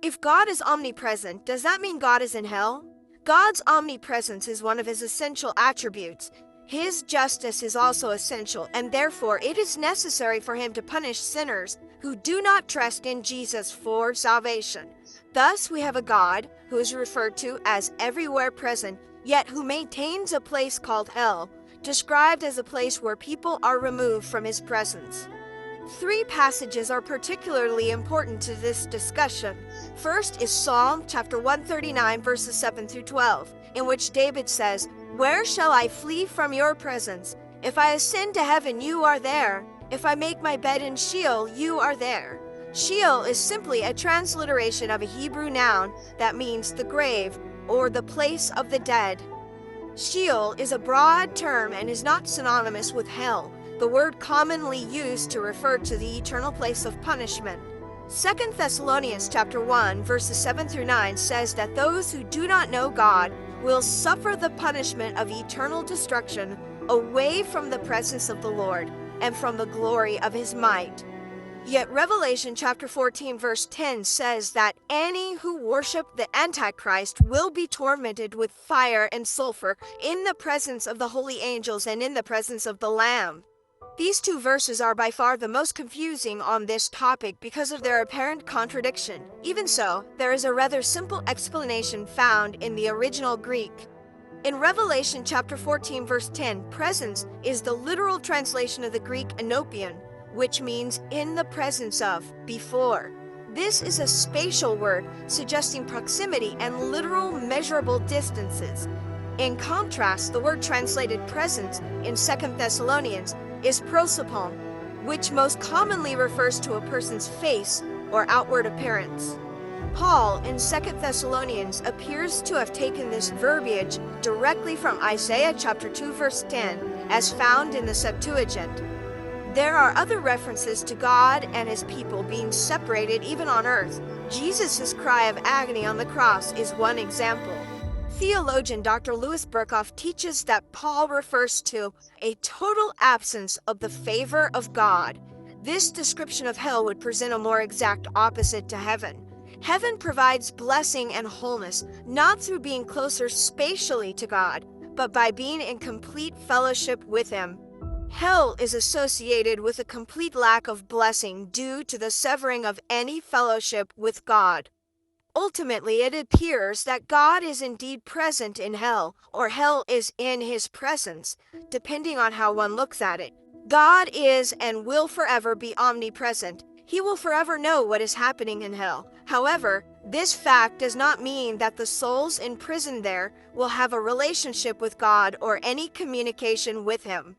If God is omnipresent, does that mean God is in hell? God's omnipresence is one of his essential attributes. His justice is also essential, and therefore it is necessary for him to punish sinners who do not trust in Jesus for salvation. Thus, we have a God who is referred to as everywhere present, yet who maintains a place called hell, described as a place where people are removed from his presence. Three passages are particularly important to this discussion. First is Psalm chapter 139, verses 7 through 12, in which David says, "Where shall I flee from your presence? If I ascend to heaven, you are there. If I make my bed in Sheol, you are there." Sheol is simply a transliteration of a Hebrew noun that means the grave or the place of the dead. Sheol is a broad term and is not synonymous with hell, the word commonly used to refer to the eternal place of punishment. 2 Thessalonians chapter 1, verses 7 through 9 says that those who do not know God will suffer the punishment of eternal destruction away from the presence of the Lord and from the glory of his might. Yet Revelation chapter 14 verse 10 says that any who worship the Antichrist will be tormented with fire and sulfur in the presence of the holy angels and in the presence of the Lamb. These two verses are by far the most confusing on this topic because of their apparent contradiction. Even so, there is a rather simple explanation found in the original Greek. In Revelation chapter 14 verse 10, presence is the literal translation of the Greek enopion, which means in the presence of, before. This is a spatial word suggesting proximity and literal measurable distances. In contrast, the word translated presence in 2 Thessalonians is prosopon, which most commonly refers to a person's face or outward appearance. Paul in 2 Thessalonians appears to have taken this verbiage directly from Isaiah chapter 2 verse 10 as found in the Septuagint. There are other references to God and his people being separated even on earth. Jesus' cry of agony on the cross is one example. Theologian Dr. Louis Berkhoff teaches that Paul refers to a total absence of the favor of God. This description of hell would present a more exact opposite to heaven. Heaven provides blessing and wholeness, not through being closer spatially to God, but by being in complete fellowship with him. Hell is associated with a complete lack of blessing due to the severing of any fellowship with God. Ultimately, it appears that God is indeed present in hell, or hell is in his presence, depending on how one looks at it. God is and will forever be omnipresent. He will forever know what is happening in hell. However, this fact does not mean that the souls imprisoned there will have a relationship with God or any communication with him.